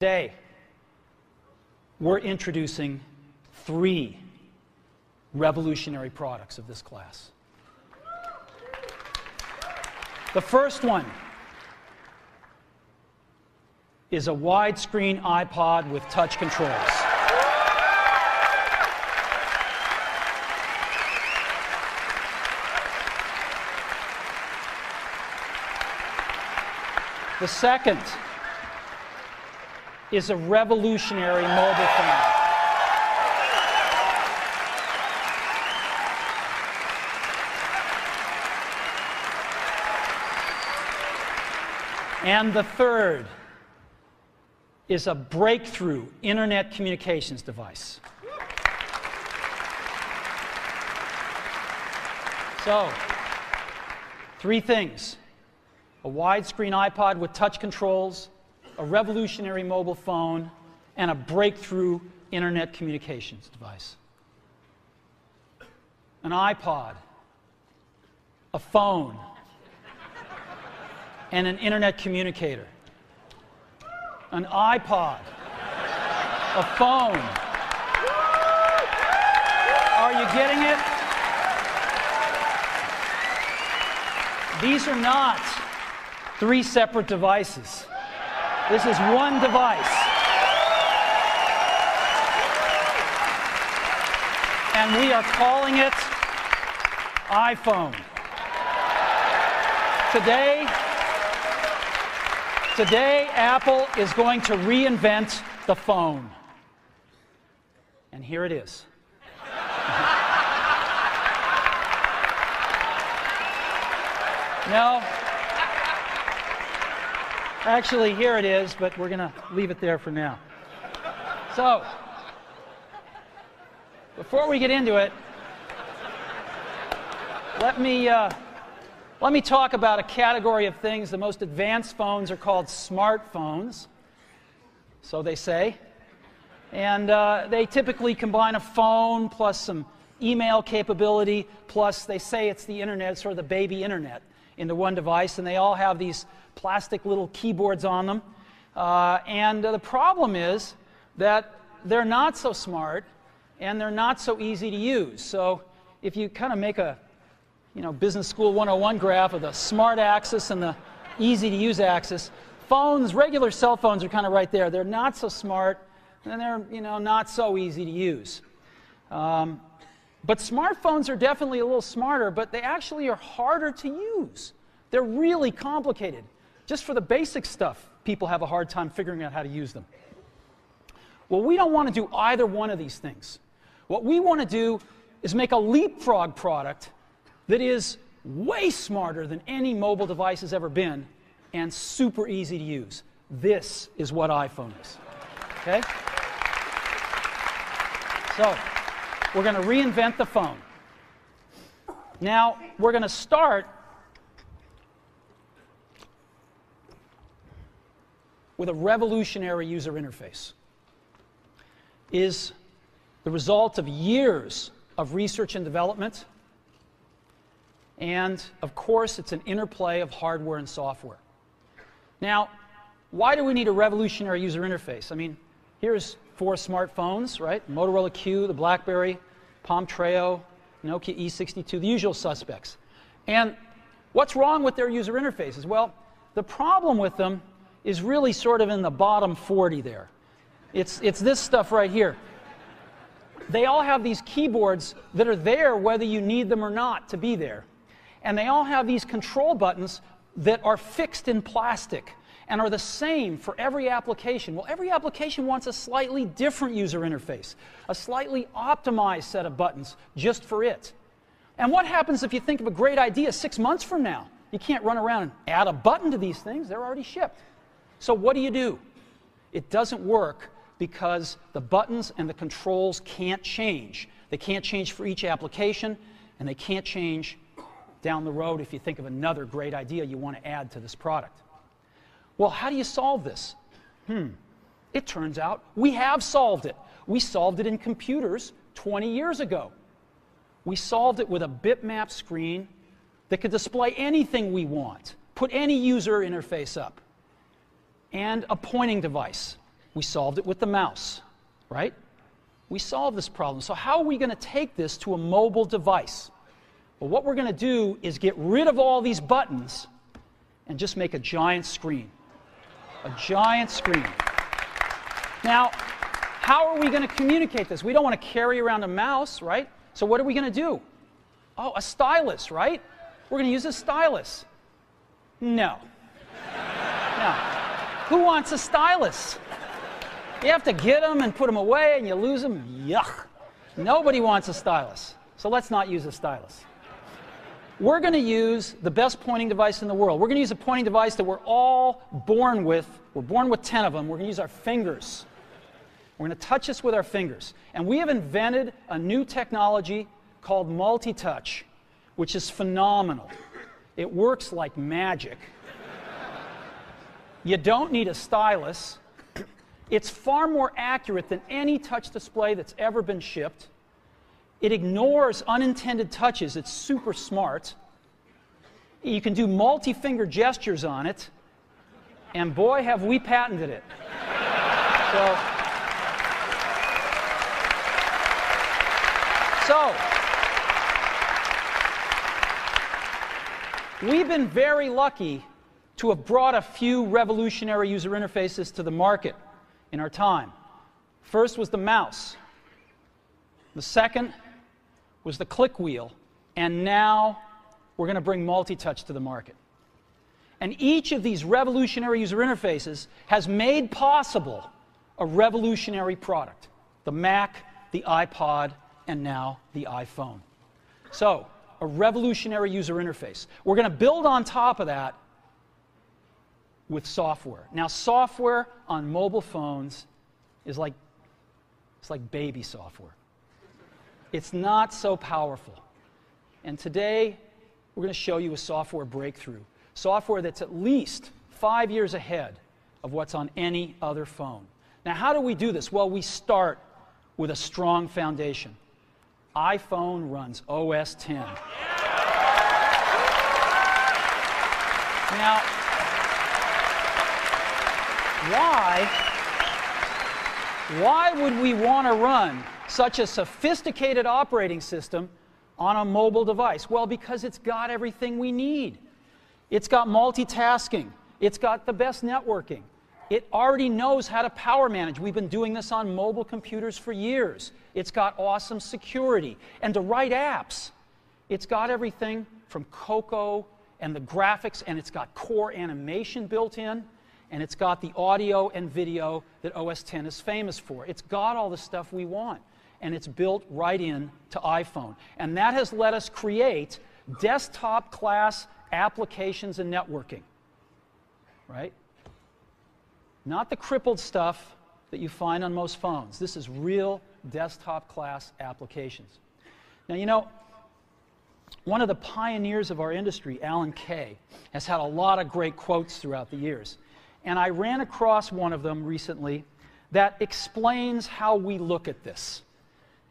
Today, we're introducing 3 revolutionary products of this class. The first one is a widescreen iPod with touch controls. The second is a revolutionary mobile phone. And the third is a breakthrough internet communications device. So, 3 things: a widescreen iPod with touch controls, a revolutionary mobile phone, and a breakthrough internet communications device. An iPod, a phone, and an internet communicator. An iPod, a phone. Are you getting it? These are not 3 separate devices. This is one device. And we are calling it iPhone. Today, Apple is going to reinvent the phone. And here it is. No. Actually, here it is, but we're going to leave it there for now. So, before we get into it, let me talk about a category of things. The most advanced phones are called smartphones, so they say. And they typically combine a phone plus some email capability, plus they say it's the internet, sort of the baby internet, into one device, and they all have these plastic little keyboards on them. And the problem is that they're not so smart and they're not so easy to use. So if you kind of make a Business School 101 graph of the smart axis and the easy to use axis, phones, regular cell phones, are kind of right there. They're not so smart and they're not so easy to use. But smartphones are definitely a little smarter, but they actually are harder to use. They're really complicated. Just for the basic stuff, people have a hard time figuring out how to use them. Well, we don't want to do either one of these things. What we want to do is make a leapfrog product that is way smarter than any mobile device has ever been and super easy to use. This is what iPhone is. Okay? So, we're going to reinvent the phone. Now, we're going to start with a revolutionary user interface. It is the result of years of research and development, and of course it's an interplay of hardware and software. Now, why do we need a revolutionary user interface? I mean, here's 4 smartphones, right? Motorola Q, the BlackBerry, Palm Treo, Nokia E62, the usual suspects. And what's wrong with their user interfaces? Well, the problem with them is really sort of in the bottom 40 there. It's this stuff right here. They all have these keyboards that are there whether you need them or not to be there. And they all have these control buttons that are fixed in plastic and are the same for every application. Well, every application wants a slightly different user interface, a slightly optimized set of buttons just for it. And what happens if you think of a great idea 6 months from now? You can't run around and add a button to these things. They're already shipped. So what do? It doesn't work because the buttons and the controls can't change. They can't change for each application, and they can't change down the road if you think of another great idea you want to add to this product. Well, how do you solve this? It turns out we have solved it. We solved it in computers 20 years ago. We solved it with a bitmap screen that could display anything we want, put any user interface up, and a pointing device. We solved it with the mouse, right? We solved this problem. So how are we going to take this to a mobile device? Well, what we're going to do is get rid of all these buttons and just make a giant screen. A giant screen. Now, how are we going to communicate this? We don't want to carry around a mouse, right? So what are we going to do? Oh, a stylus, right? We're going to use a stylus. No. No. Who wants a stylus? You have to get them and put them away and you lose them. Yuck. Nobody wants a stylus. So let's not use a stylus. We're going to use the best pointing device in the world. We're going to use a pointing device that we're all born with. We're born with 10 of them. We're going to use our fingers. We're going to touch this with our fingers. And we have invented a new technology called multi-touch, which is phenomenal. It works like magic. You don't need a stylus. It's far more accurate than any touch display that's ever been shipped. It ignores unintended touches. It's super smart. You can do multi-finger gestures on it. And boy, have we patented it. So, we've been very lucky to have brought a few revolutionary user interfaces to the market in our time. First was the mouse. The second was the click wheel. And now we're going to bring multi-touch to the market. And each of these revolutionary user interfaces has made possible a revolutionary product. The Mac, the iPod, and now the iPhone. So, a revolutionary user interface. We're going to build on top of that with software. Now, software on mobile phones is like, it's like baby software. It's not so powerful. And today, we're going to show you a software breakthrough. Software that's at least 5 years ahead of what's on any other phone. Now, how do we do this? Well, we start with a strong foundation. iPhone runs OS 10. Now, why would we want to run such a sophisticated operating system on a mobile device? Well, because it's got everything we need. It's got multitasking. It's got the best networking. It already knows how to power manage. We've been doing this on mobile computers for years. It's got awesome security. And to write apps, it's got everything from Cocoa and the graphics, and it's got core animation built in, and it's got the audio and video that OS X is famous for. It's got all the stuff we want, and it's built right in to iPhone. And that has let us create desktop-class applications and networking, right? Not the crippled stuff that you find on most phones. This is real desktop-class applications. Now, you know, one of the pioneers of our industry, Alan Kay, has had a lot of great quotes throughout the years. And I ran across one of them recently that explains how we look at this,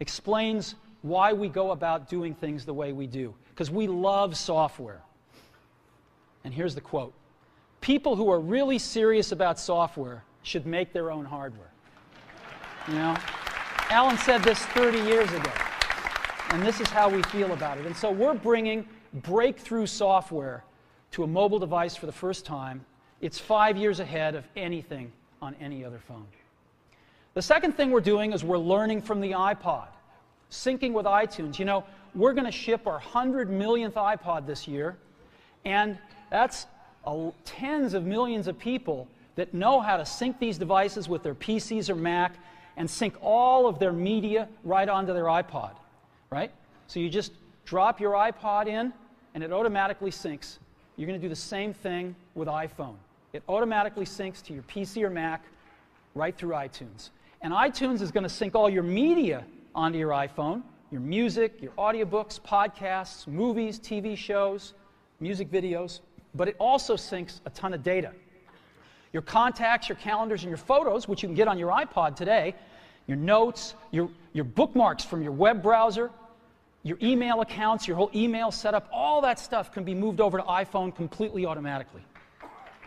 explains why we go about doing things the way we do, because we love software. And here's the quote. People who are really serious about software should make their own hardware. You know? Alan said this 30 years ago. And this is how we feel about it. And so we're bringing breakthrough software to a mobile device for the first time. It's 5 years ahead of anything on any other phone. The second thing we're doing is we're learning from the iPod, syncing with iTunes. You know, we're going to ship our 100 millionth iPod this year, and that's tens of millions of people that know how to sync these devices with their PCs or Mac and sync all of their media right onto their iPod, right? So you just drop your iPod in, and it automatically syncs. You're going to do the same thing with iPhone. It automatically syncs to your PC or Mac right through iTunes. And iTunes is going to sync all your media onto your iPhone, your music, your audiobooks, podcasts, movies, TV shows, music videos, but it also syncs a ton of data. Your contacts, your calendars, and your photos, which you can get on your iPod today, your notes, your bookmarks from your web browser, your email accounts, your whole email setup, all that stuff can be moved over to iPhone completely automatically.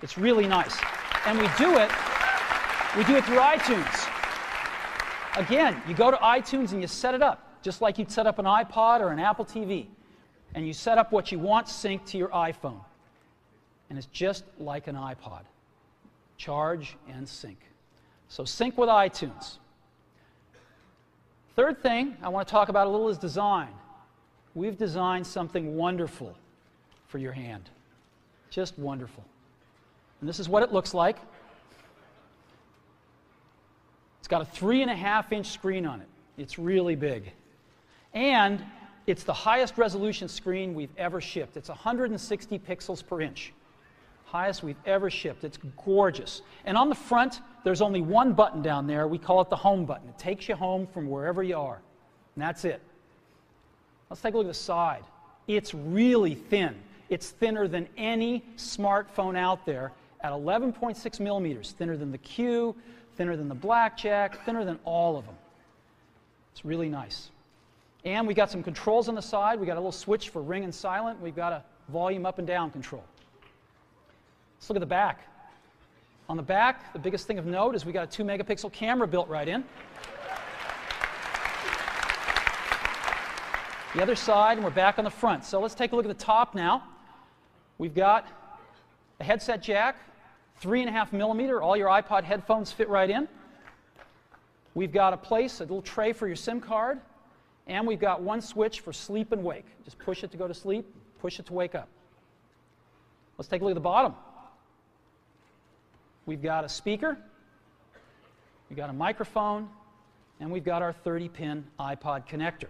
It's really nice. And we do it We do it through iTunes. Again, you go to iTunes and you set it up, just like you'd set up an iPod or an Apple TV. And you set up what you want synced to your iPhone. And it's just like an iPod. Charge and sync. So sync with iTunes. Third thing I want to talk about a little is design. We've designed something wonderful for your hand. Just wonderful. And this is what it looks like. It's got a 3.5-inch screen on it. It's really big. And it's the highest resolution screen we've ever shipped. It's 160 pixels per inch. Highest we've ever shipped. It's gorgeous. And on the front, there's only one button down there. We call it the home button. It takes you home from wherever you are. And that's it. Let's take a look at the side. It's really thin. It's thinner than any smartphone out there at 11.6 millimeters. Thinner than the Q, thinner than the Blackjack, thinner than all of them. It's really nice. And we got some controls on the side. We got a little switch for ring and silent. We've got a volume up and down control. Let's look at the back. On the back, the biggest thing of note is we got a 2-megapixel camera built right in. The other side, and we're back on the front. So let's take a look at the top now. We've got a headset jack, 3.5 millimeter. All your iPod headphones fit right in. We've got a little tray for your SIM card. And we've got one switch for sleep and wake. Just push it to go to sleep, push it to wake up. Let's take a look at the bottom. We've got a speaker, we've got a microphone, and we've got our 30-pin iPod connector.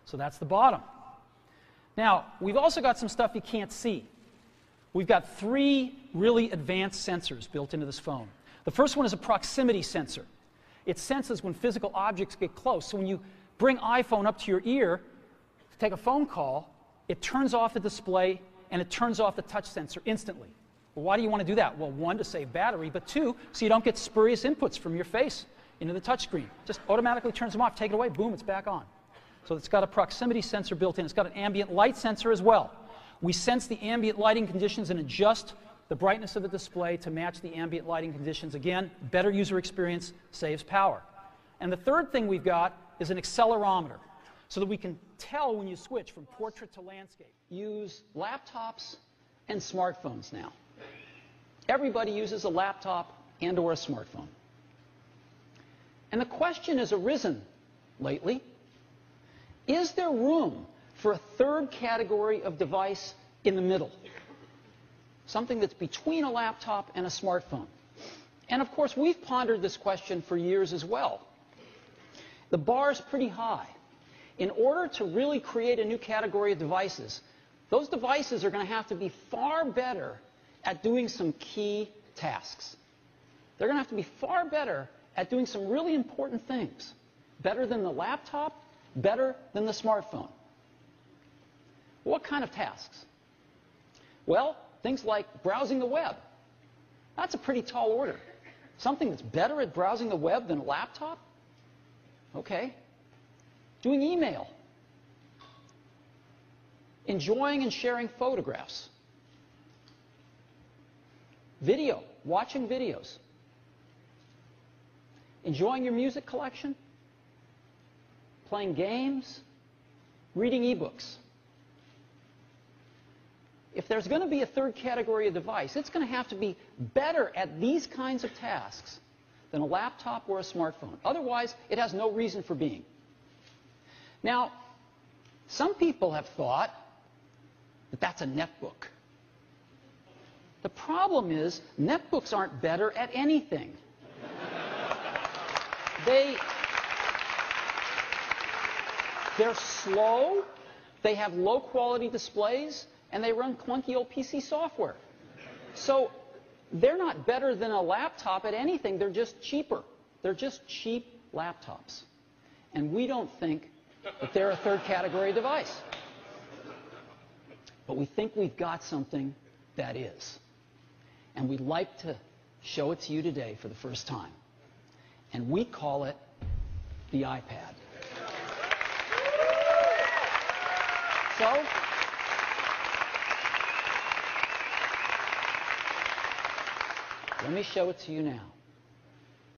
So that's the bottom. Now, we've also got some stuff you can't see. We've got 3 really advanced sensors built into this phone. The first one is a proximity sensor. It senses when physical objects get close. So when you bring iPhone up to your ear to take a phone call, it turns off the display and it turns off the touch sensor instantly. Well, why do you want to do that? Well, 1, to save battery, but 2, so you don't get spurious inputs from your face into the touch screen. Just automatically turns them off, take it away, boom, it's back on. So it's got a proximity sensor built in. It's got an ambient light sensor as well. We sense the ambient lighting conditions and adjust the brightness of the display to match the ambient lighting conditions. Again, better user experience, saves power. And the third thing we've got is an accelerometer, so that we can tell when you switch from portrait to landscape. Use laptops and smartphones now. Everybody uses a laptop and or a smartphone. And the question has arisen lately, is there room for a third category of device in the middle? Something that's between a laptop and a smartphone. And of course, we've pondered this question for years as well. The bar's pretty high. In order to really create a new category of devices, those devices are going to have to be far better at doing some key tasks. They're going to have to be far better at doing some really important things. Better than the laptop, better than the smartphone. What kind of tasks? Well, things like browsing the web. That's a pretty tall order. Something that's better at browsing the web than a laptop? Okay. Doing email. Enjoying and sharing photographs. Video. Watching videos. Enjoying your music collection. Playing games. Reading ebooks. If there's going to be a third category of device, it's going to have to be better at these kinds of tasks than a laptop or a smartphone. Otherwise, it has no reason for being. Now, some people have thought that that's a netbook. The problem is, netbooks aren't better at anything. They're slow, they have low-quality displays, and they run clunky old PC software. So they're not better than a laptop at anything. They're just cheaper. They're just cheap laptops. And we don't think that they're a third category device. But we think we've got something that is. And we'd like to show it to you today for the first time. And we call it the iPad. So, let me show it to you now.